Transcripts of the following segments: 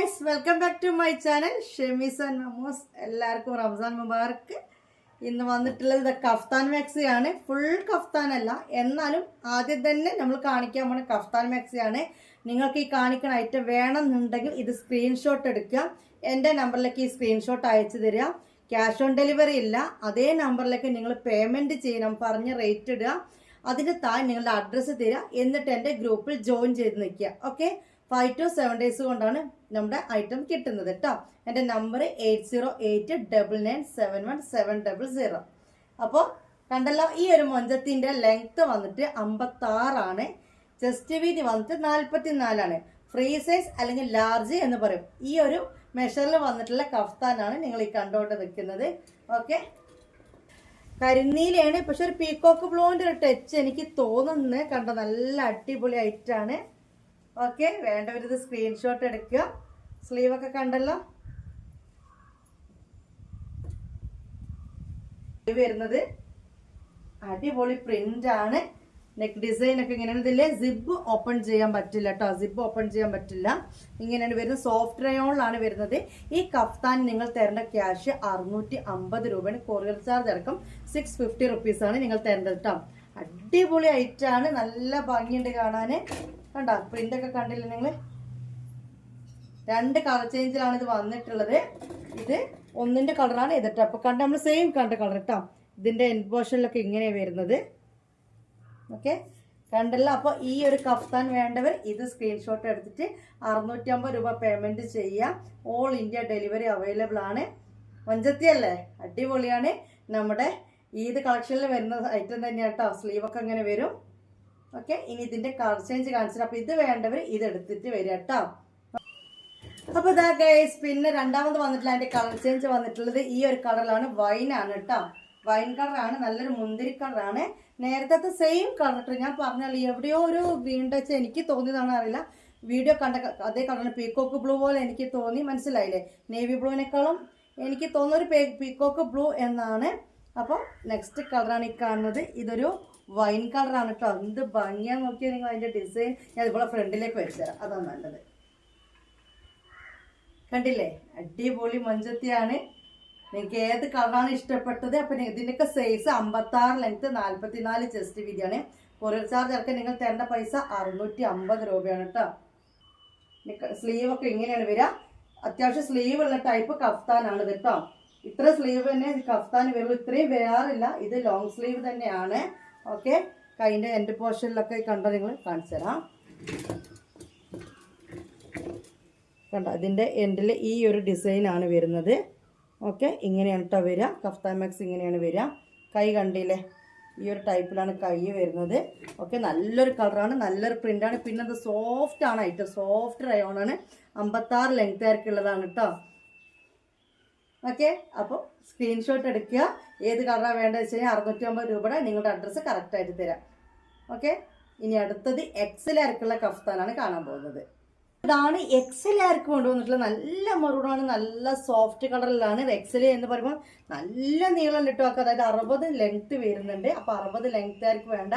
Guys, welcome back to my channel Shemees and Mamos. എല്ലാവർക്കും റംസാൻ മുബാറക്ക്. ഇന്ന് വന്നിട്ടുള്ളത് കഫ്താൻ മാക്സി ആണ്. ഫുൾ കഫ്താൻ അല്ല, എന്നാലും ആദ്യം തന്നെ നമ്മൾ കാണിക്കാൻ പോണ കഫ്താൻ മാക്സി ആണ്. നിങ്ങൾക്ക് ഈ കാണിക്കുന്ന ഐറ്റം വേണമെന്നുണ്ടെങ്കിൽ ഇത് സ്ക്രീൻഷോട്ട് എടുക്കുക, എൻ്റെ നമ്പറിലേക്ക് ഈ സ്ക്രീൻഷോട്ട് അയച്ചു തരിക. ക്യാഷ് ഓൺ ഡെലിവറി ഇല്ല, അതേ നമ്പറിലേക്ക് നിങ്ങൾ പേയ്മെൻറ്റ് ചെയ്യണം, പറഞ്ഞ് റേറ്റ് ഇടുക. അതിന് താഴെ നിങ്ങളുടെ അഡ്രസ്സ് തരിക, എന്നിട്ട് എൻ്റെ ഗ്രൂപ്പിൽ ജോയിൻ ചെയ്ത് നിൽക്കുക. ഓക്കെ, 5 to 7 days കൊണ്ടാണ് നമ്മുടെ ഐറ്റം കിട്ടുന്നത് കേട്ടോ. എൻ്റെ നമ്പർ 8089971700. അപ്പോൾ കണ്ടല്ലോ, ഈ ഒരു മൊഞ്ചത്തിൻ്റെ ലെങ്ത്ത് വന്നിട്ട് 56 ചെസ്റ്റ് വീതി വന്നിട്ട് 44. ഫ്രീ സൈസ് അല്ലെങ്കിൽ ലാർജ് എന്ന് പറയും. ഈ ഒരു മെഷറിൽ വന്നിട്ടുള്ള കഫ്താനാണ് നിങ്ങൾ ഈ കണ്ടുകൊണ്ട് നിൽക്കുന്നത്. ഓക്കെ, കരിനീലയാണ്, പക്ഷെ ഒരു പീക്കോക്ക് ബ്ലോൻ്റെ ഒരു ടച്ച് എനിക്ക് തോന്നുന്നത്. കണ്ടോ, നല്ല അടിപൊളി ഐറ്റാണ്. ഓക്കെ, വേണ്ടവരിത് സ്ക്രീൻഷോട്ട് എടുക്കുക. സ്ലീവൊക്കെ കണ്ടല്ലോ, വരുന്നത് അടിപൊളി പ്രിന്റ് ആണ്. നെക്ക് ഡിസൈൻ ഒക്കെ ഇങ്ങനെയാണ്. ഇതിലെ സിബ് ഓപ്പൺ ചെയ്യാൻ പറ്റില്ല കേട്ടോ, സിബ് ഓപ്പൺ ചെയ്യാൻ പറ്റില്ല. ഇങ്ങനെയാണ് വരുന്നത്, സോഫ്റ്റ് റയോണിലാണ് വരുന്നത്. ഈ കഫ്താൻ നിങ്ങൾ തരേണ്ട ക്യാഷ് 650 രൂപയാണ്. കൊറിയർ ചാർജ് അടക്കം 650 റുപ്പീസാണ് നിങ്ങൾ തരേണ്ടത് കേട്ടോ. അടിപൊളി ഐറ്റാണ്, നല്ല ഭംഗിയുണ്ട് കാണാൻ. കണ്ടോ, പ്രിന്റ് ഒക്കെ കണ്ടില്ല നിങ്ങൾ? 2 കളർ ചേഞ്ചിലാണ് ഇത് വന്നിട്ടുള്ളത്. ഇത് ഒന്നിന്റെ കളറാണ് ഇത് കേട്ടോ. അപ്പൊ കണ്ട നമ്മൾ സെയിം കണ്ട കളർ കേട്ടോ. ഇതിന്റെ എൻഡ് പോർഷനിലൊക്കെ ഇങ്ങനെയാണ് വരുന്നത്. ഓക്കെ, കണ്ടല്ലോ. അപ്പോൾ ഈ ഒരു കഫ്താൻ വേണ്ടവർ ഇത് സ്ക്രീൻഷോട്ട് എടുത്തിട്ട് 650 രൂപ പേയ്മെന്റ് ചെയ്യാം. ഓൾ ഇന്ത്യ ഡെലിവറി അവൈലബിൾ ആണ്. മഞ്ചത്തി അല്ലേ, അടിപൊളിയാണ്. നമ്മുടെ ഈദ് കളക്ഷനിൽ വരുന്ന ഐറ്റം തന്നെയാണ് കേട്ടോ. സ്ലീവൊക്കെ അങ്ങനെ വരും. ഓക്കെ, ഇനി ഇതിന്റെ കളർ ചേഞ്ച് കാണിച്ചിട്ട്, അപ്പൊ ഇത് വേണ്ടവർ ഇത് എടുത്തിട്ട് വരിക കേട്ടോ. അപ്പൊ ഇതാ ഗൈസ്, പിന്നെ രണ്ടാമത് വന്നിട്ടുള്ള അതിന്റെ കളർ ചേഞ്ച് വന്നിട്ടുള്ളത് ഈ ഒരു കളറിലാണ്. വൈനാണ് കേട്ടോ, വൈൻ കളറാണ്, നല്ലൊരു മുന്തിരി കളറാണ്. നേരത്തെ സെയിം കളർ ഞാൻ പറഞ്ഞാൽ എവിടെയോ ഒരു ഗ്രീൻ ടച്ച് എനിക്ക് തോന്നിയതാണോ അറിയില്ല. വീഡിയോ കണ്ട അതേ കളറാണ്, പീക്കോക്ക് ബ്ലൂ പോലെ എനിക്ക് തോന്നി. മനസ്സിലായില്ലേ? നേവി ബ്ലൂവിനേക്കാളും എനിക്ക് തോന്നുന്നൊരു പീക്കോക്ക് ബ്ലൂ എന്നാണ്. അപ്പോൾ നെക്സ്റ്റ് കളറാണ് ഈ കാണുന്നത്. ഇതൊരു വൈൻ കളറാണ് കേട്ടോ. എന്ത് ഭംഗിയാന്ന് നോക്കിയാൽ നിങ്ങൾ അതിന്റെ ഡിസൈൻ. ഞാൻ ഇതുപോലെ ഫ്രണ്ടിലേക്ക് വെച്ചുതരാം, അതാണ് നല്ലത്. കണ്ടില്ലേ, അടിപൊളി മഞ്ചത്തിയാണ്. നിങ്ങൾക്ക് ഏത് കളറാണ് ഇഷ്ടപ്പെട്ടത്? അപ്പം ഇതിൻ്റെയൊക്കെ സൈസ് 56 ലെങ്ത്ത്, 44 ചെസ്റ്റ് വീതിയാണ്. കൊറിയർ ചാർജ് ഇറക്കാൻ നിങ്ങൾ തരേണ്ട പൈസ 650 രൂപയാണ് കേട്ടോ. സ്ലീവൊക്കെ ഇങ്ങനെയാണ് വരിക. അത്യാവശ്യം സ്ലീവ് ഉള്ള ടൈപ്പ് കഫ്താനാണ് ഇത് കേട്ടോ. ഇത്ര സ്ലീവ് തന്നെ കഫ്താൻ വരുള്ളൂ, ഇത്രയും വേറില്ല. ഇത് ലോങ് സ്ലീവ് തന്നെയാണ്. ഓക്കെ, കൈൻ്റെ എൻഡ് പോർഷനിലൊക്കെ കണ്ടോ, നിങ്ങൾ കാണിച്ചു തരാം. കണ്ടോ, ഇതിൻ്റെ എൻഡിൽ ഈ ഒരു ഡിസൈനാണ് വരുന്നത്. ഓക്കെ, ഇങ്ങനെയാണ് കേട്ടോ വരിക. കഫ്താൻ മാക്സ് ഇങ്ങനെയാണ് വരിക. കൈ കണ്ടില്ലേ, ഈ ഒരു ടൈപ്പിലാണ് കൈ വരുന്നത്. ഓക്കെ, നല്ലൊരു കളറാണ്, നല്ലൊരു പ്രിൻ്റാണ്. പിന്നെ അത് സോഫ്റ്റ് ആണ് ഐറ്റം, സോഫ്റ്റ് റയോണാണ്. 56 ലെങ്ത് ആർക്കുള്ളതാണ് കേട്ടോ. ഓക്കെ, അപ്പോൾ സ്ക്രീൻഷോട്ട് എടുക്കുക. ഏത് കളറാണ് വേണ്ടത് വെച്ച് കഴിഞ്ഞാൽ 650 രൂപയുടെ നിങ്ങളുടെ അഡ്രസ്സ് കറക്റ്റായിട്ട് തരാം. ഓക്കെ, ഇനി അടുത്തത് എക്സലാർക്കുള്ള കഫ്താനാണ് കാണാൻ പോകുന്നത്. ഇതാണ് എക്സലാർക്ക് കൊണ്ടുവന്നിട്ടുള്ള നല്ല മറൂണാണ്, നല്ല സോഫ്റ്റ് കളറിലാണ്. എക്സൽ എന്ന് പറയുമ്പോൾ നല്ല നീളം കിട്ടും. അതായത് 60 ലെങ്ത്ത് വരുന്നുണ്ട്. അപ്പോൾ 60 ലെങ്ത്തുകാർക്ക് വേണ്ട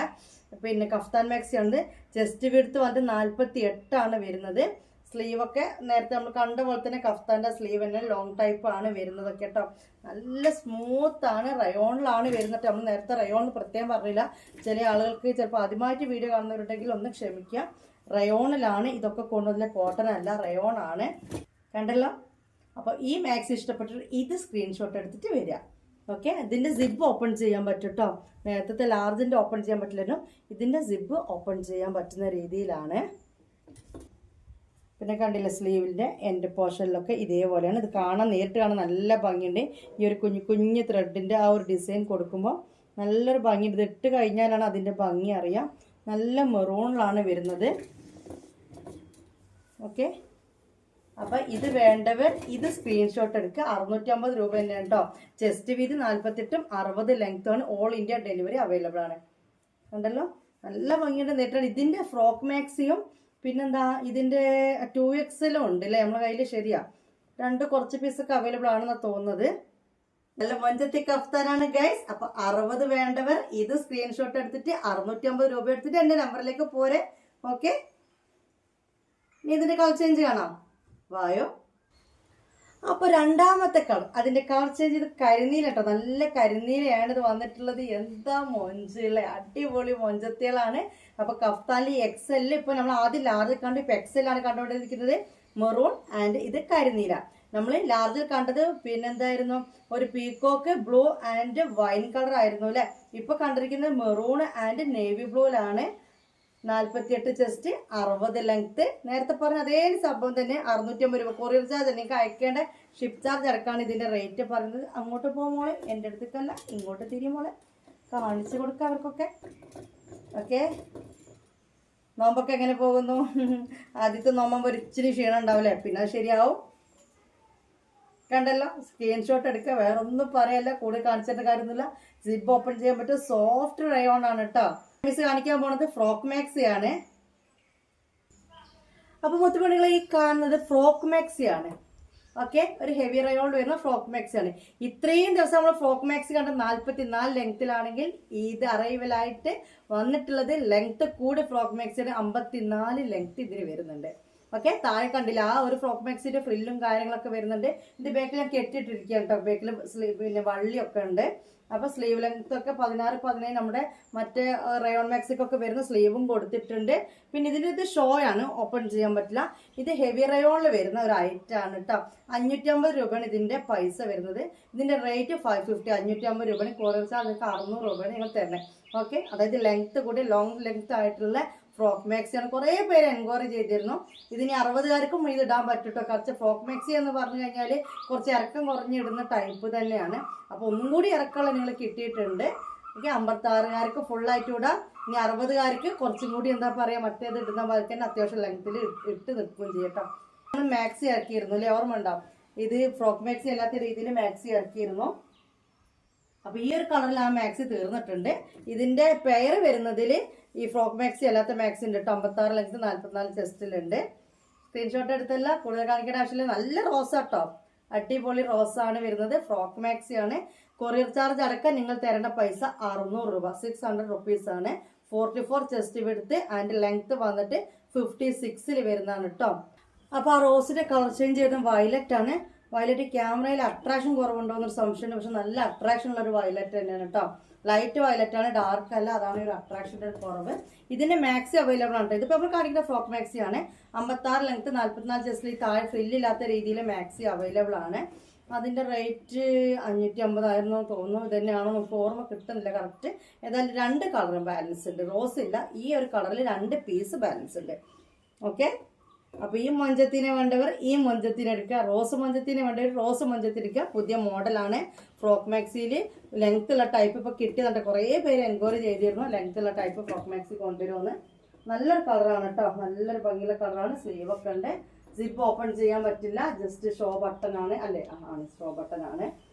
പിന്നെ കഫ്താൻ മാക്സി ഉണ്ട്. ചെസ്റ്റ് വിഡ്ത്ത് വന്നിട്ട് 48 വരുന്നത്. സ്ലീവൊക്കെ നേരത്തെ നമ്മൾ കണ്ട പോലെ തന്നെ കഫ്താൻ്റെ സ്ലീവ് തന്നെ ലോങ് ടൈപ്പ് ആണ് വരുന്നതൊക്കെ കേട്ടോ. നല്ല സ്മൂത്ത് ആണ്, റയോണിലാണ് വരുന്നത്. നമ്മൾ നേരത്തെ റയോൺ പ്രത്യേകം പറഞ്ഞില്ല. ചില ആളുകൾക്ക് ചിലപ്പോൾ ആദ്യമായിട്ട് വീഡിയോ കാണുന്നവരുണ്ടെങ്കിൽ ഒന്ന് ക്ഷമിക്കുക. റയോണിലാണ് ഇതൊക്കെ കൊണ്ടുവന്ന, കോട്ടൺ അല്ല, റയോൺ ആണ്. കണ്ടല്ലോ. അപ്പോൾ ഈ മാക്സി ഇഷ്ടപ്പെട്ടിട്ട് ഇത് സ്ക്രീൻഷോട്ട് എടുത്തിട്ട് വരിക. ഓക്കെ, ഇതിൻ്റെ സിബ് ഓപ്പൺ ചെയ്യാൻ പറ്റും കേട്ടോ. നേരത്തെ ലാർജിൻ്റെ ഓപ്പൺ ചെയ്യാൻ പറ്റില്ലല്ലോ, ഇതിൻ്റെ സിബ് ഓപ്പൺ ചെയ്യാൻ പറ്റുന്ന രീതിയിലാണ്. പിന്നെ കണ്ടില്ല, സ്ലീവിൻ്റെ എൻഡ് പോർഷനിലൊക്കെ ഇതേപോലെയാണ്. ഇത് കാണാൻ, നേരിട്ട് കാണാൻ നല്ല ഭംഗിയുണ്ട്. ഈ ഒരു കുഞ്ഞു ത്രെഡിൻ്റെ ആ ഒരു ഡിസൈൻ കൊടുക്കുമ്പോൾ നല്ലൊരു ഭംഗിയുണ്ട്. ഇത് ഇട്ട് കഴിഞ്ഞാലാണ് അതിൻ്റെ ഭംഗി അറിയാം. നല്ല മെറൂണിലാണ് വരുന്നത്. ഓക്കെ, അപ്പം ഇത് വേണ്ടവർ ഇത് സ്ക്രീൻഷോട്ട് എടുക്കുക. 650 രൂപ തന്നെയാണ് കേട്ടോ. ചെസ്റ്റ് വീതി 48, 60 ലെങ്ത്താണ്. ഓൾ ഇന്ത്യ ഡെലിവറി അവൈലബിൾ ആണ്. കണ്ടല്ലോ, നല്ല ഭംഗിയുടെ നേരിട്ടാണ്. ഇതിൻ്റെ ഫ്രോക്ക് മാക്സിയും പിന്നെന്താ ഇതിൻ്റെ 2XL ഉണ്ട് അല്ലേ നമ്മളെ കയ്യിൽ? ശരിയാ, 2 കുറച്ച് പീസൊക്കെ അവൈലബിൾ ആണെന്നാണ് തോന്നുന്നത്. നല്ല മൊഞ്ചത്തി കഫ്താനാണ് ഗൈസ്. അപ്പൊ 60 വേണ്ടവർ ഇത് സ്ക്രീൻഷോട്ട് എടുത്തിട്ട് 650 രൂപ എടുത്തിട്ട് എന്റെ നമ്പറിലേക്ക് പോരെ. ഓക്കെ, ഇനി ഇതിന്റെ കളർ ചേഞ്ച് കാണാം. വായോ. അപ്പോൾ രണ്ടാമത്തെ കളർ, അതിന്റെ കളർ ചേഞ്ച് ചെയ്ത് കരിനീല കേട്ടോ, നല്ല കരിനീലയാണ് ഇത് വന്നിട്ടുള്ളത്. എന്താ മൊഞ്ചുള്ള അടിപൊളി മൊഞ്ചത്തികളാണ്. അപ്പോൾ കഫ്താലി XL ഇപ്പോൾ നമ്മൾ ആദ്യം ലാർജ് കണ്ടു, ഇപ്പോൾ XL ആണ് കണ്ടുകൊണ്ടിരിക്കുന്നത്. മെറൂൺ ആൻഡ് ഇത് കരിനീല. നമ്മൾ ലാർജിൽ കണ്ടത് പിന്നെന്തായിരുന്നു, ഒരു peacock blue and wine colour ആയിരുന്നു അല്ലേ. ഇപ്പൊ കണ്ടിരിക്കുന്നത് മെറൂൺ ആൻഡ് നേവി ബ്ലൂയിലാണ്. 48 ചെസ്റ്റ്, 60 ലെങ്ത്. നേരത്തെ പറഞ്ഞ അതേ സംഭവം തന്നെ, 650 രൂപ. കൊറിയർ ചാർജ് നിങ്ങൾക്ക് അയക്കേണ്ട ഷിപ്പ് ചാർജ് അടക്കാണ് ഇതിന്റെ റേറ്റ് പറയുന്നത്. അങ്ങോട്ട് പോകുമ്പോളെ, എൻ്റെ അടുത്തേക്കല്ല ഇങ്ങോട്ട് തിരിയുമ്പോളെ കാണിച്ചു കൊടുക്കാം അവർക്കൊക്കെ. ഓക്കെ, നോമ്പൊക്കെ എങ്ങനെ പോകുന്നു? ആദ്യത്തെ നോമ്പ് ഒരിച്ചിരി ക്ഷീണം ഉണ്ടാവില്ലേ, പിന്നെ അത് ശരിയാവും. കണ്ടല്ലോ, സ്ക്രീൻഷോട്ട് എടുക്കുക, വേറെ ഒന്നും പറയല്ല, കൂടെ കാണിച്ചിട്ട് കാര്യമൊന്നുമില്ല. സിബ് ഓപ്പൺ ചെയ്യാൻ പറ്റും, സോഫ്റ്റ് റയോൺ ആണ് കേട്ടോ. മിസ് കാണിക്കാൻ പോണത് ഫ്രോക്ക് മാക്സി ആണ്. അപ്പൊ മുത്തുമണികളെ ഈ കാണുന്നത് ഫ്രോക്ക് മാക്സി ആണ്. ഓക്കെ, ഒരു ഹെവി റയോണിൽ വരുന്ന ഫ്രോക്ക് മാക്സി ആണ്. ഇത്രയും ദിവസം നമ്മൾ ഫ്രോക്ക് മാക്സി കണ്ട 44 ലെങ്ത്തിലാണെങ്കിൽ ഇത് അറൈവലായിട്ട് വന്നിട്ടുള്ളത് ലെങ്ത് കൂടി ഫ്രോക്ക് മാക്സിയുടെ 54 ലെങ്ത് ഇതിന് വരുന്നുണ്ട്. ഓക്കെ, താഴെ കണ്ടില്ല ആ ഒരു ഫ്രോക്ക് മാക്സിന്റെ ഫ്രില്ലും കാര്യങ്ങളൊക്കെ വരുന്നുണ്ട്. ഇത് ബാക്കിൽ ഞാൻ കെട്ടിയിട്ടിരിക്കുകയാണ് കേട്ടോ. ബാക്കിൽ പിന്നെ വള്ളിയൊക്കെ ഉണ്ട്. അപ്പൊ സ്ലീവ് ലെങ്ത് ഒക്കെ 16, 17 നമ്മുടെ മറ്റേ റയോൺ മാക്സിക്കൊക്കെ വരുന്ന സ്ലീവും കൊടുത്തിട്ടുണ്ട്. പിന്നെ ഇതിൻ്റെ ഇത് ഷോ ആണ്, ഓപ്പൺ ചെയ്യാൻ പറ്റില്ല. ഇത് ഹെവി റയോണിൽ വരുന്ന ഒരു ഐറ്റം ആണ് കേട്ടോ. 550 രൂപയാണ് ഇതിന്റെ പൈസ വരുന്നത്. ഇതിന്റെ റേറ്റ് 550. 550 രൂപയാണ്. കുറച്ച് നിങ്ങൾക്ക് 600 രൂപയാണ് നിങ്ങൾ തരണേ. ഓക്കെ, അതായത് ലെങ്ത് കൂടി ലോങ് ലെങ്ത് ആയിട്ടുള്ള ഫ്രോക്ക് മാക്സി ആണ്. കുറേ പേര് എൻക്വയറി ചെയ്തിരുന്നു. ഇതിന് 60കാർക്കും ഇത് ഇടാൻ പറ്റൂട്ടോ. കുറച്ച് ഫ്രോക്ക് മാക്സി എന്ന് പറഞ്ഞു കഴിഞ്ഞാൽ കുറച്ച് ഇറക്കം കുറഞ്ഞിടുന്ന ടൈപ്പ് തന്നെയാണ്. അപ്പോൾ ഒന്നും കൂടി ഇറക്കമുള്ള നിങ്ങൾ കിട്ടിയിട്ടുണ്ട്. ഓക്കെ, 56കാർക്ക് ഫുള്ളായിട്ട് ഇടാം. ഇനി 60കാർക്ക് കുറച്ചും കൂടി എന്താ പറയുക, മറ്റേത് ഇടുന്ന പോലെ തന്നെ അത്യാവശ്യം ലെങ്ത്തിൽ ഇട്ട് നിൽക്കുകയും ചെയ്യട്ടോ. മാക്സി ഇറക്കിയിരുന്നു അല്ലേ, ഓർമ്മ ഉണ്ടാവും. ഇത് ഫ്രോക്ക് മാക്സി അല്ലാത്ത രീതിയിൽ മാക്സി ഇറക്കിയിരുന്നു. അപ്പൊ ഈ ഒരു കളറിൽ ആ മാക്സി തീർന്നിട്ടുണ്ട്. ഇതിന്റെ പെയർ വരുന്നതിൽ ഈ ഫ്രോക്ക് മാക്സി അല്ലാത്ത മാക്സി ഉണ്ട് കേട്ടോ. 56 ലെങ്ത്, 44 ചെസ്റ്റിലുണ്ട്. സ്ക്രീൻഷോട്ട് എടുത്തല്ല, കൂടുതൽ കാണിക്കേണ്ട ആവശ്യമില്ല. നല്ല റോസാ കേട്ടോ, അടിപൊളി റോസാണ് വരുന്നത്. ഫ്രോക്ക് മാക്സി ആണ്. കൊറിയർ ചാർജ് അടക്കം നിങ്ങൾ തരേണ്ട പൈസ 600 രൂപ, 600 റുപ്പീസ് ആണ്. 44 ചെസ്റ്റ് വിടുത്ത് ആൻഡ് ലെങ്ത് വന്നിട്ട് 56 വരുന്നതാണ് കേട്ടോ. അപ്പൊ ആ റോസിന്റെ കളർ ചേഞ്ച് ചെയ്ത വയലറ്റ് ആണ്. വയലറ്റ് ക്യാമറയിൽ അട്രാക്ഷൻ കുറവുണ്ടോ എന്നൊരു സംശയമുണ്ട്. പക്ഷെ നല്ല അട്രാക്ഷൻ ഉള്ള ഒരു വയലറ്റ് തന്നെയാണ് കേട്ടോ. ലൈറ്റ് വയലറ്റ് ആണ്, ഡാർക്ക് അല്ല. അതാണ് ഒരു അട്രാക്ഷൻ്റെ കുറവ്. ഇതിന്റെ മാക്സി അവൈലബിൾ ആണ്. ഇതിപ്പോൾ നമ്മൾ കാണിക്കുന്ന ഫ്രോക്ക് മാക്സി ആണ്. 56 ലെങ്ത്, 44 ചെസ്റ്റിൽ ഈ താഴെ ഫ്രില്ലില്ലാത്ത രീതിയിൽ മാക്സി അവൈലബിൾ ആണ്. അതിന്റെ റേറ്റ് 550 ആയിരുന്നു തോന്നുന്നു. ഇതന്നെയാണോ നമുക്ക് ഓർമ്മ കിട്ടുന്നില്ല കറക്റ്റ്. ഏതായാലും 2 കളറും ബാലൻസ് ഉണ്ട്. റോസ് ഇല്ല, ഈ ഒരു കളറിൽ 2 പീസ് ബാലൻസ് ഉണ്ട്. ഓക്കെ, അപ്പൊ ഈ മൊഞ്ചത്തിനെ വേണ്ടവർ ഈ മൊഞ്ചത്തിന് എടുക്കുക. റോസ് മൊഞ്ചത്തിന് വേണ്ടവർ റോസ് മൊഞ്ചത്തിരിക്കുക. പുതിയ മോഡലാണ്. ഫ്രോക്ക് മാക്സിയിൽ ലെങ്ത് ഉള്ള ടൈപ്പ് ഇപ്പൊ കിട്ടിയതുണ്ട്. കുറേ പേര് എൻക്വയറി ചെയ്തിരുന്നു ലെങ്ത് ഉള്ള ടൈപ്പ് ഫ്രോക്ക് മാക്സി കൊണ്ടുവരുമെന്ന്. നല്ലൊരു കളറാണ് കേട്ടോ, നല്ലൊരു ഭംഗിയുള്ള കളറാണ്. സ്ലീവ് ഒക്കെ ഉണ്ട്. സിപ്പ് ഓപ്പൺ ചെയ്യാൻ പറ്റില്ല, ജസ്റ്റ് ഷോ ബട്ടൺ ആണ് അല്ലേ. ആണ്, ഷോ ബട്ടൺ ആണ്.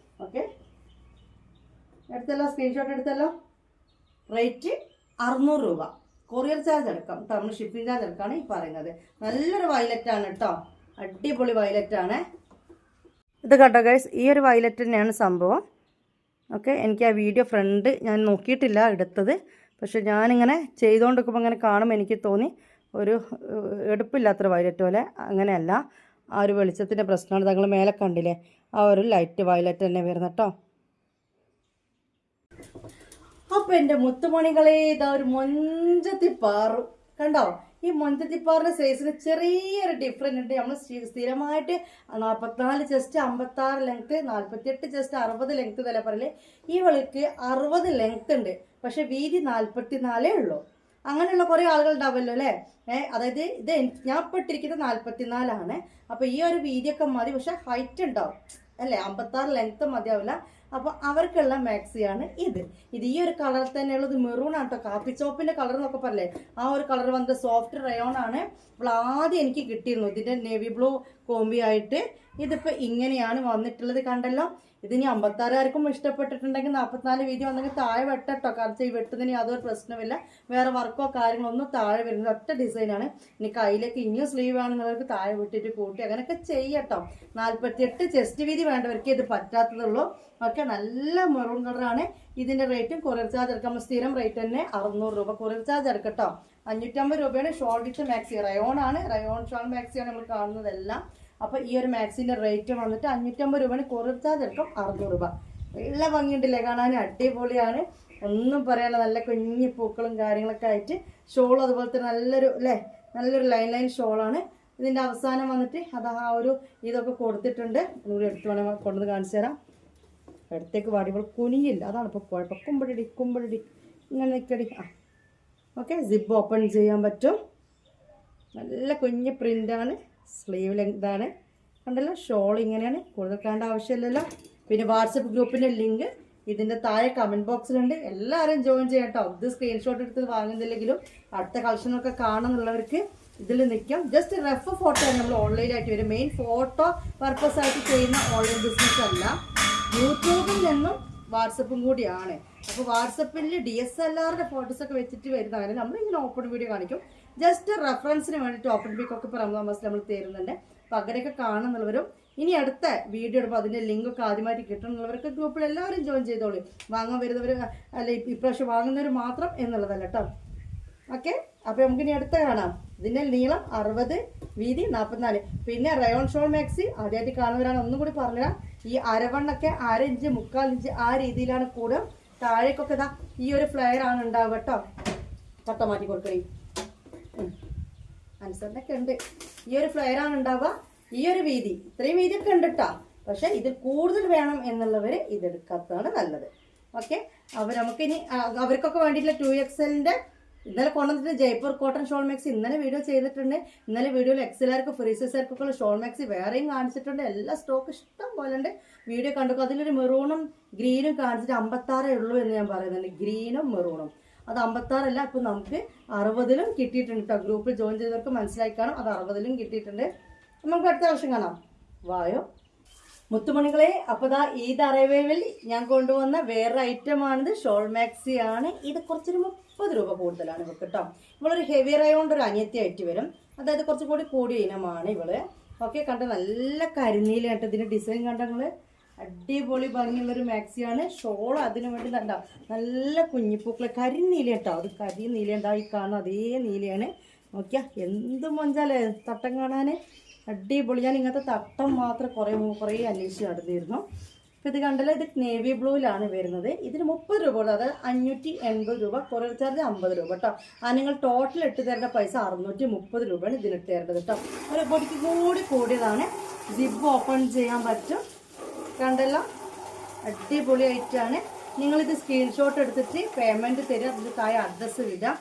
ഓക്കെ, എടുത്തല്ലോ, സ്ക്രീൻഷോട്ട് എടുത്തല്ലോ. റേറ്റ് 600 രൂപ. കൊറിയർ ചാർജ് എടുക്കാം, നമ്മൾ ഷിപ്പിംഗ് ചാർജ് എടുക്കാണ് ഈ പറയുന്നത്. നല്ലൊരു വയലറ്റ് ആണ് കേട്ടോ, അടിപൊളി വയലറ്റ് ആണ്. ഇത് കേട്ടോ ഗൈസ്, ഈ ഒരു വയലറ്റ് തന്നെയാണ് സംഭവം. ഓക്കെ, എനിക്ക് ആ വീഡിയോ ഫ്രണ്ട് ഞാൻ നോക്കിയിട്ടില്ല എടുത്തത്. പക്ഷെ ഞാനിങ്ങനെ ചെയ്തുകൊണ്ടിരിക്കുമ്പോൾ ഇങ്ങനെ കാണുമ്പോൾ എനിക്ക് തോന്നി ഒരു എടുപ്പില്ലാത്തൊരു വയലറ്റ് പോലെ. അങ്ങനെയല്ല, ആ ഒരു വെളിച്ചത്തിൻ്റെ പ്രശ്നമാണ്. നിങ്ങൾ മേലെ കണ്ടില്ലേ, ആ ഒരു ലൈറ്റ് വയലറ്റ് തന്നെ വരുന്നത് കേട്ടോ. അപ്പൊ എൻ്റെ മുത്തുമണികളെ, ഇതാ ഒരു മൊഞ്ചത്തിപ്പാറു കണ്ടോ. ഈ മൊഞ്ചത്തിപ്പാറിന്റെ സൈസിന് ചെറിയൊരു ഡിഫറൻറ്റ് ഉണ്ട്. നമ്മൾ സ്ഥിരമായിട്ട് 44 ചെസ്റ്റ്, 56 ലെങ്ത്, 48 ചെസ്റ്റ്, 60 ലെങ്ത് തന്നെ പറയല്ലേ. ഈ വളിക്ക് 60 ലെങ്ത് ഉണ്ട്, പക്ഷെ വീതി 44 ഉള്ളൂ. അങ്ങനെയുള്ള കുറേ ആളുകൾ ഉണ്ടാവുമല്ലോ അല്ലേ. അതായത് ഇത് ഞാൻ പെട്ടിരിക്കുന്നത് 44 ആണ്. അപ്പൊ ഈ ഒരു വീതിയൊക്കെ മതി, പക്ഷെ ഹൈറ്റ് ഉണ്ടാവും അല്ലേ. 56 ലെങ്ത് മതിയാവില്ല. അപ്പൊ അവർക്കുള്ള മാക്സിയാണ് ഇത്. ഈ ഒരു കളർ തന്നെയുള്ളത് മെറൂൺ ആണ് കേട്ടോ. കാപ്പി ചോപ്പിന്റെ കളർ എന്നൊക്കെ പറയല്ലേ, ആ ഒരു കളർ വന്നത് സോഫ്റ്റ് റയോൺ ആണ്. അപ്പോൾ ആദ്യം എനിക്ക് കിട്ടിയിരുന്നു ഇതിന്റെ നേവി ബ്ലൂ കോമ്പി ആയിട്ട്. ഇതിപ്പോ ഇങ്ങനെയാണ് വന്നിട്ടുള്ളത്, കണ്ടല്ലോ. ഇതിനി 56കാർക്കും ഇഷ്ടപ്പെട്ടിട്ടുണ്ടെങ്കിൽ 44 വീതി വന്നെങ്കിൽ താഴെ വെട്ടോ. കാരണം ഈ വെട്ടുന്നതിന് യാതൊരു പ്രശ്നമില്ല. വേറെ വർക്കോ കാര്യങ്ങളോ ഒന്നും താഴെ വരുന്നത് ഒറ്റ ഡിസൈനാണ്. ഇനി കയ്യിലേക്ക് ഇനിയും സ്ലീവ് ആണെന്നുള്ളവർക്ക് താഴെ വിട്ടിട്ട് കൂട്ടി അങ്ങനെയൊക്കെ ചെയ്യട്ടോ. 48 ചെസ്റ്റ് വീതി വേണ്ടവർക്ക് ഇത് പറ്റാത്തതുള്ളൂ. ഓക്കെ, നല്ല മെറൂൺ കളറാണ്. ഇതിന്റെ റേറ്റും കൊറിയർ ചാർജ് എടുക്കാം. സ്ഥിരം റേറ്റ് തന്നെ 600 രൂപ. Courier charge എടുക്കട്ടോ. 550 രൂപയാണ്. ഷോൾ വിത്ത് മാക്സി റയോൺ ആണ്. റയോൺ ഷോൾ മാക്സിയാണ് നമ്മൾ കാണുന്നതെല്ലാം. അപ്പോൾ ഈ ഒരു മാക്സിൻ്റെ റേറ്റ് വന്നിട്ട് 550 രൂപയാണ്. കൊറിയർ ചാർജ് എടുക്കും 600 രൂപ. നല്ല ഭംഗിയുണ്ടല്ലേ കാണാൻ, അടിപൊളിയാണ്, ഒന്നും പറയാനില്ല. നല്ല കുഞ്ഞി പൂക്കളും കാര്യങ്ങളൊക്കെ ആയിട്ട് ഷോൾ അതുപോലെ തന്നെ നല്ലൊരു ലൈൻ ഷോളാണ്. ഇതിൻ്റെ അവസാനം വന്നിട്ട് അത് ആ ഒരു ഇതൊക്കെ കൊടുത്തിട്ടുണ്ട്. ഒന്നുകൂടി എടുത്ത് വേണം കൊണ്ടുവന്ന് കാണിച്ചു തരാം. അടുത്തേക്ക് വാടിപ്പോൾ കുനിയില്ല, അതാണ് ഇപ്പോൾ കുഴപ്പം. കുമ്പഴടി ഇങ്ങനെ നിൽക്കടി. ഓക്കെ, സിബ് ഓപ്പൺ ചെയ്യാൻ പറ്റും. നല്ല കുഞ്ഞ് പ്രിൻ്റാണ്, സ്ലീവ് ലെങ്താണ്, കണ്ടല്ലോ. ഷോൾ ഇങ്ങനെയാണ്, കൂടുതൽ കാണേണ്ട ആവശ്യമില്ലല്ലോ. പിന്നെ വാട്സപ്പ് ഗ്രൂപ്പിൻ്റെ ലിങ്ക് ഇതിൻ്റെ താഴെ കമൻറ്റ് ബോക്സിലുണ്ട്. എല്ലാവരും ജോയിൻ ചെയ്യാം കേട്ടോ. ഇത് സ്ക്രീൻഷോട്ട് എടുത്ത് വാങ്ങുന്നില്ലെങ്കിലും അടുത്ത കളക്ഷനൊക്കെ കാണുന്നുള്ളവർക്ക് ഇതിൽ നിൽക്കാം. ജസ്റ്റ് റഫ് ഫോട്ടോ ആണ് നമ്മൾ ഓൺലൈനായിട്ട് വരും. മെയിൻ ഫോട്ടോ പർപ്പസ് ആയിട്ട് ചെയ്യുന്ന ഓൺലൈൻ ബിസിനസ് അല്ല, യൂട്യൂബിൽ നിന്നും വാട്സപ്പും കൂടിയാണ്. അപ്പോൾ വാട്സപ്പിൽ DSLR ഫോട്ടോസൊക്കെ വെച്ചിട്ട് വരുന്നവരെ നമ്മളിങ്ങനെ ഓപ്പൺ വീഡിയോ കാണിക്കും. ജസ്റ്റ് റെഫറൻസിന് വേണ്ടിയിട്ട് ഓപ്പൺ പിക്കൊക്കെ ഇപ്പോൾ റമദാൻ മാസത്തിൽ നമ്മൾ തരുന്നുണ്ട്. അപ്പോൾ അങ്ങനെയൊക്കെ കാണുന്നുള്ളവരും ഇനി അടുത്ത വീഡിയോ എടുപ്പോൾ അതിൻ്റെ ലിങ്കൊക്കെ ആദ്യമായിട്ട് കിട്ടുന്നുള്ളവർക്ക് ഗ്രൂപ്പിൽ എല്ലാവരും ജോയിൻ ചെയ്തോളൂ. വാങ്ങാൻ വരുന്നവർ അല്ല ഇപ്രാവശ്യം വാങ്ങുന്നവർ മാത്രം എന്നുള്ളതല്ല കേട്ടോ. ഓക്കെ, അപ്പോൾ നമുക്കിനി അടുത്ത കാണാം. ഇതിൻ്റെ നീളം 60, വീതി 44. പിന്നെ റയോൺ ഷോൾ മാക്സി ആദ്യമായിട്ട് കാണുന്നവരാണ് ഒന്നും കൂടി പറഞ്ഞുതരാം. ഈ അരവണ്ണൊക്കെ 1/2 ഇഞ്ച് 3/4 ഇഞ്ച് ആ രീതിയിലാണ് കൂടുക. താഴേക്കൊക്കെ ഇതാ ഈ ഒരു ഫ്ലെയർ ആണ് ഉണ്ടാവുക കേട്ടോ. കട്ട മാറ്റി കൊടുക്കണേ, അനുസരണൊക്കെ ഉണ്ട്. ഈ ഒരു ഫ്ലെയർ ആണ് ഉണ്ടാവുക. ഈ ഒരു വീതി, ഇത്രയും വീതിയൊക്കെ ഉണ്ട് കേട്ടോ. പക്ഷെ ഇതിൽ കൂടുതൽ വേണം എന്നുള്ളവർ ഇതെടുക്കാത്തതാണ് നല്ലത്. ഓക്കെ, അപ്പോൾ നമുക്കിനി അവർക്കൊക്കെ വേണ്ടിയിട്ടുള്ള 2XL ഇന്നലെ കൊണ്ടുവന്നിട്ട് ജയ്പൂർ കോട്ടൺ ഷോൾ മാക്സി ഇന്നലെ വീഡിയോ ചെയ്തിട്ടുണ്ട്. ഇന്നലെ വീഡിയോയിൽ XL-ആർക്ക് ഫ്രീ സൈസുകാർക്കൊക്കെ ഉള്ള ഷോൾ മാക്സി വേറെയും കാണിച്ചിട്ടുണ്ട്. എല്ലാ സ്റ്റോക്ക് ഇഷ്ടം പോലെ ഉണ്ട്, വീഡിയോ കണ്ടു. അതിലൊരു മെറൂണും ഗ്രീനും കാണിച്ചിട്ട് 56 ഉള്ളൂ എന്ന് ഞാൻ പറയുന്നുണ്ട്. ഗ്രീനും മെറൂണും അത് 56 അല്ല, ഇപ്പോൾ നമുക്ക് 60-ലും കിട്ടിയിട്ടുണ്ട് കേട്ടോ. ഗ്രൂപ്പിൽ ജോയിൻ ചെയ്തവർക്ക് മനസ്സിലാക്കി കാണും, അത് 60-ലും കിട്ടിയിട്ടുണ്ട്. നമുക്ക് അടുത്ത വർഷം കാണാം. വായോ മുത്തുമണികളെ, അപ്പോൾ ദാ ഈദ് അറൈവലിൽ ഞാൻ കൊണ്ടുവന്ന വേറെ ഐറ്റമാണിത്. ഷോൾ മാക്സി ആണ്. ഇത് കുറച്ചൊരു 30 രൂപ കൂടുതലാണ് ഇവർക്ക് കേട്ടോ. ഇവളൊരു ഹെവി റയോണ്ട് ഒരു അനിയത്തി ആയിട്ട് വരും, അതായത് കുറച്ചും കൂടി കൂടിയ ഇനമാണ് ഇവള്. ഓക്കെ, കണ്ട നല്ല കരിനീലായിട്ട് ഇതിൻ്റെ ഡിസൈൻ കണ്ട നിങ്ങൾ, അടിപൊളി ഭംഗിയുള്ളൊരു മാക്സിയാണ്. ഷോൾ അതിനു വേണ്ടി നല്ല കുഞ്ഞിപ്പൂക്കളെ കരിനീല കേട്ടോ. അത് കരിനീല ഉണ്ടായി കാണും, അതേ നീലയാണ്. നോക്കിയാ എന്ത് മൊഞ്ചാലേ തട്ടം കാണാൻ, അടിപൊളി. ഞാൻ ഇങ്ങനത്തെ തട്ടം മാത്രം കുറേ അന്വേഷിച്ച് നടന്നിരുന്നു. അപ്പോൾ ഇത് കണ്ടല്ലോ, ഇത് നേവി ബ്ലൂവിലാണ് വരുന്നത്. ഇതിന് 30 രൂപ ഉള്ളൂ, അതായത് 580 രൂപ. കൊറിയർ ചാർജ് 50 രൂപ കേട്ടോ. നിങ്ങൾ ടോട്ടൽ ഇട്ട് തരേണ്ട പൈസ 630 രൂപയാണ് ഇതിനിട്ട് തരേണ്ടത് കേട്ടോ. ഒരു പൊടിക്ക് കൂടി കൂടിയതാണ്. സിബ് ഓപ്പൺ ചെയ്യാൻ പറ്റും, കണ്ടല്ലോ, അടിപൊളി ആയിട്ടാണ്. നിങ്ങളിത് സ്ക്രീൻഷോട്ട് എടുത്തിട്ട് പേയ്മെൻറ്റ് തരിക, അതിൻ്റെ താഴെ അഡ്രസ്സ് വിടാം.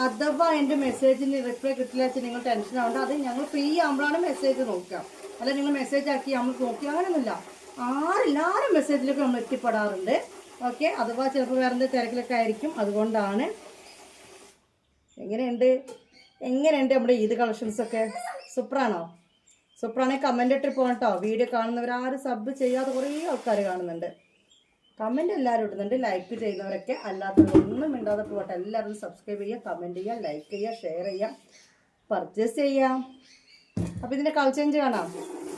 അഥവാ എൻ്റെ മെസ്സേജിന് റിപ്ലൈ കിട്ടില്ല വെച്ചാൽ നിങ്ങൾ ടെൻഷൻ ആവേണ്ട. അത് ഞങ്ങൾ ഫ്രീ ആകുമ്പോഴാണ് മെസ്സേജ് നോക്കുക, അല്ല നിങ്ങൾ മെസ്സേജ് ആക്കി നമ്മൾ നോക്കി അങ്ങനെയൊന്നുമില്ല. എല്ലാവരും മെസ്സേജിലൊക്കെ നമ്മൾ എത്തിപ്പെടാറുണ്ട്. ഓക്കെ, അഥവാ ചിലപ്പോൾ വേറെ എന്തെങ്കിലും തിരക്കിലൊക്കെ ആയിരിക്കും, അതുകൊണ്ടാണ്. എങ്ങനെയുണ്ട് നമ്മുടെ ഈദ് കളക്ഷൻസൊക്കെ? സൂപ്പറാണോ? സൂപ്പറാണെങ്കിൽ കമൻ്റ് ഇട്ട് പോകണം കേട്ടോ. വീഡിയോ കാണുന്നവരാരും സബ് ചെയ്യാതെ കുറേ ആൾക്കാർ കാണുന്നുണ്ട്. കമൻറ്റ് എല്ലാവരും ഇടുന്നുണ്ട്, ലൈക്ക് ചെയ്യുന്നവരൊക്കെ. അല്ലാത്തവരൊന്നും മിണ്ടാതെ പോകട്ടെ. എല്ലാവരും സബ്സ്ക്രൈബ് ചെയ്യുക, കമൻറ്റ് ചെയ്യുക, ലൈക്ക് ചെയ്യുക, ഷെയർ ചെയ്യുക, പർച്ചേസ് ചെയ്യാം. അപ്പോൾ ഇതിൻ്റെ കളർ ചേഞ്ച് കാണാം.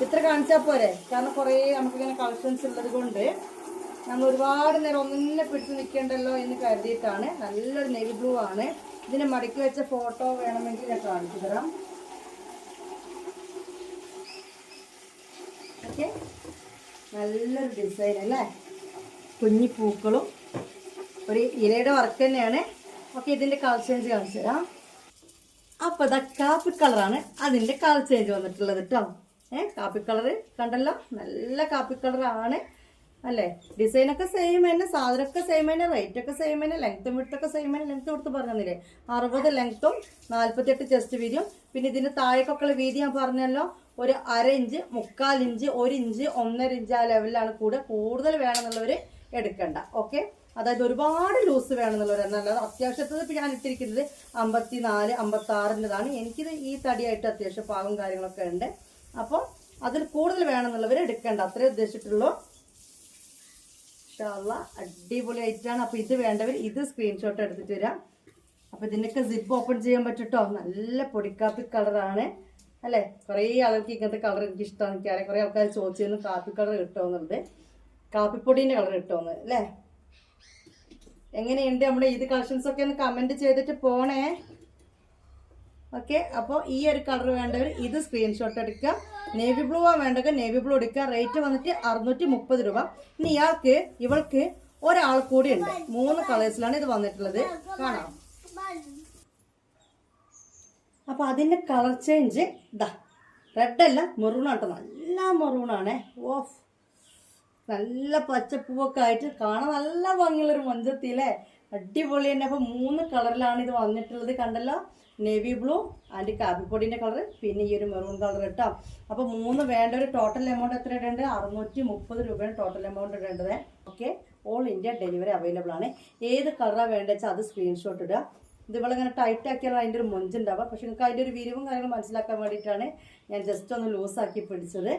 ഇത്ര കാണിച്ചാൽ പോരെ, കാരണം കുറേ നമുക്കിങ്ങനെ കളക്ഷൻസ് ഉള്ളത് കൊണ്ട് നമ്മൾ ഒരുപാട് നേരം ഒന്നിനെ പിടിച്ച് നിൽക്കേണ്ടല്ലോ എന്ന് കരുതിയിട്ടാണ്. നല്ലൊരു നെവി ബ്ലൂ ആണ്. ഇതിന് മടക്കി വെച്ച ഫോട്ടോ വേണമെങ്കിൽ ഞാൻ കാണിച്ചു തരാം. ഓക്കെ, നല്ലൊരു ഡിസൈൻ അല്ലേ, കുഞ്ഞി പൂക്കളും ഒരു ഇലയുടെ വർക്ക് തന്നെയാണ്. ഓക്കെ, ഇതിൻ്റെ കളർ ചേഞ്ച് കാണിച്ചു തരാം. അപ്പോൾ ഇതാ കാപ്പി കളറാണ് അതിൻ്റെ കളർ ചേഞ്ച് വന്നിട്ടുള്ളത് കേട്ടോ. കാപ്പി കളറ് കണ്ടല്ലോ, നല്ല കാപ്പി കളറാണ് അല്ലേ. ഡിസൈനൊക്കെ സെയിം തന്നെ, സാധനമൊക്കെ സെയിം തന്നെ, റേറ്റൊക്കെ സെയിം തന്നെ, ലെങ്ത്തും വിടുത്തൊക്കെ സെയിം തന്നെ. ലെങ്ത്ത് കൊടുത്ത് പറഞ്ഞില്ലേ, 60 ലെങ്ത്തും 48 ചെസ്റ്റ് വീതിയും. പിന്നെ ഇതിൻ്റെ താഴേക്കൊക്കെയുള്ള വീതി ഞാൻ പറഞ്ഞല്ലോ, ഒരു 1/2 ഇഞ്ച് 3/4 ഇഞ്ച് 1 ഇഞ്ച് 1.5 ഇഞ്ച് ആ ലെവലിലാണ് കൂടുതൽ വേണമെന്നുള്ളവർ എടുക്കണ്ട. ഓക്കെ, അതായത് ഒരുപാട് ലൂസ് വേണമെന്നുള്ളവരെന്നല്ലാതെ അത്യാവശ്യത്തത് ഇപ്പോൾ ഞാൻ ഇട്ടിരിക്കുന്നത് 54 56-ൻ്റെതാണ്. എനിക്കിത് ഈ തടിയായിട്ട് അത്യാവശ്യം പാകം കാര്യങ്ങളൊക്കെ ഉണ്ട്. അപ്പോൾ അതിൽ കൂടുതൽ വേണമെന്നുള്ളവർ എടുക്കേണ്ട, അത്രേ ഉദ്ദേശിച്ചിട്ടുള്ളൂ. ഇൻഷാല്ലാ അടിപൊളി ആയിട്ടാണ്. അപ്പോൾ ഇത് വേണ്ടവർ ഇത് സ്ക്രീൻഷോട്ട് എടുത്തിട്ട് വരാം. അപ്പോൾ ഇതിനൊക്കെ സിപ്പ് ഓപ്പൺ ചെയ്യാൻ പറ്റുട്ടോ. നല്ല പൊടിക്കാപ്പി കളറാണ് അല്ലേ. കുറേ ആൾക്ക് ഇങ്ങനത്തെ കളർ എനിക്ക് ഇഷ്ടമാണ്. എനിക്കറിയാം കുറേ ആൾക്കാർ ചോദിച്ചിരുന്നു കാപ്പി കളർ കിട്ടുമെന്നുള്ളത്, കാപ്പിപ്പൊടീൻ്റെ കളർ കിട്ടുമെന്ന് അല്ലേ. എങ്ങനെയുണ്ട് നമ്മുടെ ഈദ് കളക്ഷൻസൊക്കെ ഒന്ന് കമൻറ്റ് ചെയ്തിട്ട് പോണേ. ഓക്കെ, അപ്പോൾ ഈ ഒരു കളർ വേണ്ടവർ ഇത് സ്ക്രീൻഷോട്ട് എടുക്കുക. നേവി ബ്ലൂ ആ വേണ്ടവർ നേവി ബ്ലൂ എടുക്കുക. റേറ്റ് വന്നിട്ട് 630 രൂപ. ഇനി ഇവൾക്ക് ഒരാൾ കൂടി ഉണ്ട്. 3 കളേഴ്സിലാണ് ഇത് വന്നിട്ടുള്ളത്, കാണാം. അപ്പൊ അതിന്റെ കളർ ചേഞ്ച് ഇതാ, റെഡ് അല്ല മെറൂൺ ആട്ടോ, നല്ല മെറൂണാണേ. ഓഫ്, നല്ല പച്ചപ്പൂവൊക്കെ ആയിട്ട് കാണാൻ നല്ല ഭംഗിയുള്ളൊരു മൊഞ്ചത്തില്ലേ, അടിപൊളി തന്നെ. അപ്പൊ 3 കളറിലാണ് ഇത് വന്നിട്ടുള്ളത്, കണ്ടല്ലോ. നേവി ബ്ലൂ ആൻഡ് കാപ്പിപ്പൊടിന്റെ കളർ, പിന്നെ ഈ ഒരു മെറൂൺ കളർ കേട്ടോ. അപ്പൊ 3 വേണ്ട. ഒരു ടോട്ടൽ എമൗണ്ട് എത്ര ഇടേണ്ടത്? 630 രൂപയാണ് ടോട്ടൽ എമൗണ്ട് ഇടേണ്ടത്. Okay, all India delivery available ആണ്. ഏത് കളറാണ് വേണ്ടത് വെച്ചാൽ അത് സ്ക്രീൻഷോട്ട് ഇടുക. ഇതുപോലെ ഇങ്ങനെ ടൈറ്റ് ആക്കിയാൽ അതിൻ്റെ ഒരു മൊഞ്ചുണ്ടാവുക. പക്ഷെ നിങ്ങൾക്ക് അതിൻ്റെ ഒരു വിരിവും കാര്യങ്ങളും മനസ്സിലാക്കാൻ വേണ്ടിയിട്ടാണ് ഞാൻ ജസ്റ്റ് ഒന്ന് ലൂസാക്കി പിടിച്ചത്.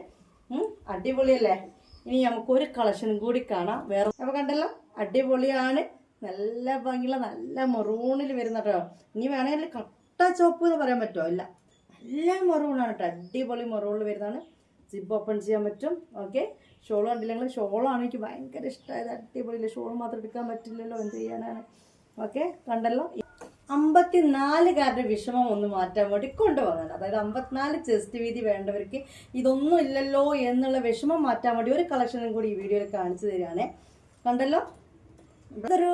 അടിപൊളിയല്ലേ? ഇനി നമുക്കൊരു കളക്ഷനും കൂടി കാണാം വേറെ. അപ്പോൾ കണ്ടല്ലോ, അടിപൊളിയാണ്, നല്ല ഭംഗിയുള്ള നല്ല മെറൂണിൽ വരുന്ന കേട്ടോ. ഇനി വേണമെങ്കിൽ കട്ട ചോപ്പ് എന്ന് പറയാൻ പറ്റുമോ? ഇല്ല, നല്ല മെറൂണാണ് കേട്ടോ, അടിപൊളി മെറൂണിൽ വരുന്നതാണ്. സിബ് ഓപ്പൺ ചെയ്യാൻ പറ്റും. ഓക്കെ, ഷോൾ കണ്ടില്ലെങ്കിൽ ഷോളാണ് എനിക്ക് ഭയങ്കര ഇഷ്ടമായത്, അടിപൊളിയില്ല. ഷോൾ മാത്രം എടുക്കാൻ പറ്റില്ലല്ലോ, എന്ത് ചെയ്യാനാണ്. ഓക്കെ, കണ്ടല്ലോ. 54കാരുടെ വിഷമം ഒന്ന് മാറ്റാൻ വേണ്ടി കൊണ്ടുപോകുന്നത്, അതായത് 54 ചെസ്റ്റ് വീതി വേണ്ടവർക്ക് ഇതൊന്നും ഇല്ലല്ലോ എന്നുള്ള വിഷമം മാറ്റാൻ വേണ്ടി ഒരു കളക്ഷനും കൂടി ഈ വീഡിയോയിൽ കാണിച്ചു തരികയാണേ. കണ്ടല്ലോ, ഇതൊരു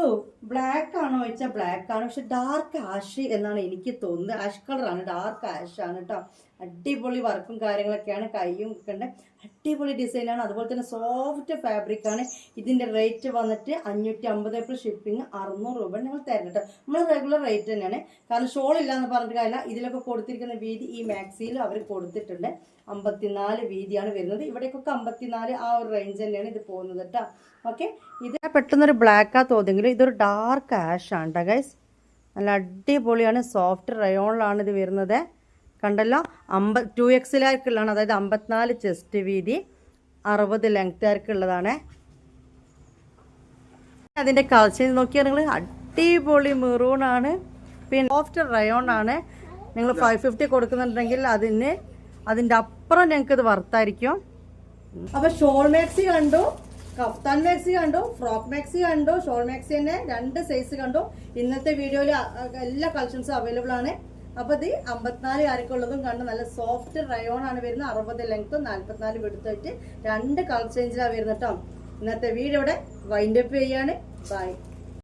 ബ്ലാക്ക് ആണോ ചോദിച്ചാൽ ബ്ലാക്ക് ആണ്, പക്ഷെ ഡാർക്ക് ആഷ് എന്നാണ് എനിക്ക് തോന്നുന്നത്. ആഷ് കളറാണ്, ഡാർക്ക് ആഷ് ആണ് കേട്ടോ. അടിപൊളി വർക്കും കാര്യങ്ങളൊക്കെയാണ്, കൈയും കണ്ട് അടിപൊളി ഡിസൈനാണ്. അതുപോലെ തന്നെ സോഫ്റ്റ് ഫാബ്രിക് ആണ്. ഇതിന്റെ റേറ്റ് വന്നിട്ട് 550 പ്ലസ് ഷിപ്പിംഗ് 600 രൂപ നിങ്ങൾ തരണം കേട്ടോ. നമ്മൾ റെഗുലർ റേറ്റ് തന്നെയാണ്, കാരണം ഷോൾ ഇല്ലാന്ന് പറഞ്ഞിട്ട് കാര്യമില്ല. ഇതിലൊക്കെ കൊടുത്തിരിക്കുന്ന വീതി ഈ മാക്സിയിൽ അവർ കൊടുത്തിട്ടുണ്ട്. 54 വീതിയാണ് വരുന്നത്. ഇവിടേക്കൊക്കെ 54 ആ ഒരു റേഞ്ച് തന്നെയാണ് ഇത് പോകുന്നത് കേട്ടോ. ഓക്കെ, ഇത് പെട്ടെന്നൊരു ബ്ലാക്കാ തോന്നുമെങ്കിലും ഇതൊരു ഡാർക്ക് ആഷ് ആണ് കേട്ടോ ഗൈസ്. നല്ല അടിപൊളിയാണ്, സോഫ്റ്റ് റയോണിലാണ് ഇത് വരുന്നത്. കണ്ടല്ലോ, 2XL-ആർക്കുള്ളതാണ്, അതായത് 54 ചെസ്റ്റ് വീതി 60 ലെങ്ത്തുകാർക്കുള്ളതാണ്. അതിൻ്റെ കളർ നോക്കിയാൽ നിങ്ങൾ അടിപൊളി മെറൂണാണ്, പിന്നെ സോഫ്റ്റ് റയോൺ ആണ്. നിങ്ങൾ 550 കൊടുക്കുന്നുണ്ടെങ്കിൽ അതിൻ്റെ അപ്പുറം ഞങ്ങൾക്ക് ഇത് വർത്തായിരിക്കും. അപ്പോൾ ഷോൾ മാക്സി കണ്ടു, കഫ്താൻ മാക്സി കണ്ടു, ഫ്രോക്ക് മാക്സി കണ്ടു, ഷോൾ മാക്സി തന്നെ 2 സൈസ് കണ്ടു. ഇന്നത്തെ വീഡിയോയിൽ എല്ലാ കളക്ഷൻസും അവൈലബിൾ ആണ്. അപ്പോൾ ഇത് 54 ആർക്കുള്ളതും കണ്ട് നല്ല സോഫ്റ്റ് റയോൺ ആണ് വരുന്നത്. 60 ലെങ്ത്തും 44 വിടുത്തായിട്ട് 2 കളർ ചേഞ്ചിലാണ് വരുന്നത് കേട്ടോ. ഇന്നത്തെ വീഡിയോ ഇവിടെ വൈൻഡപ്പ് ചെയ്യാണ്. ബൈ.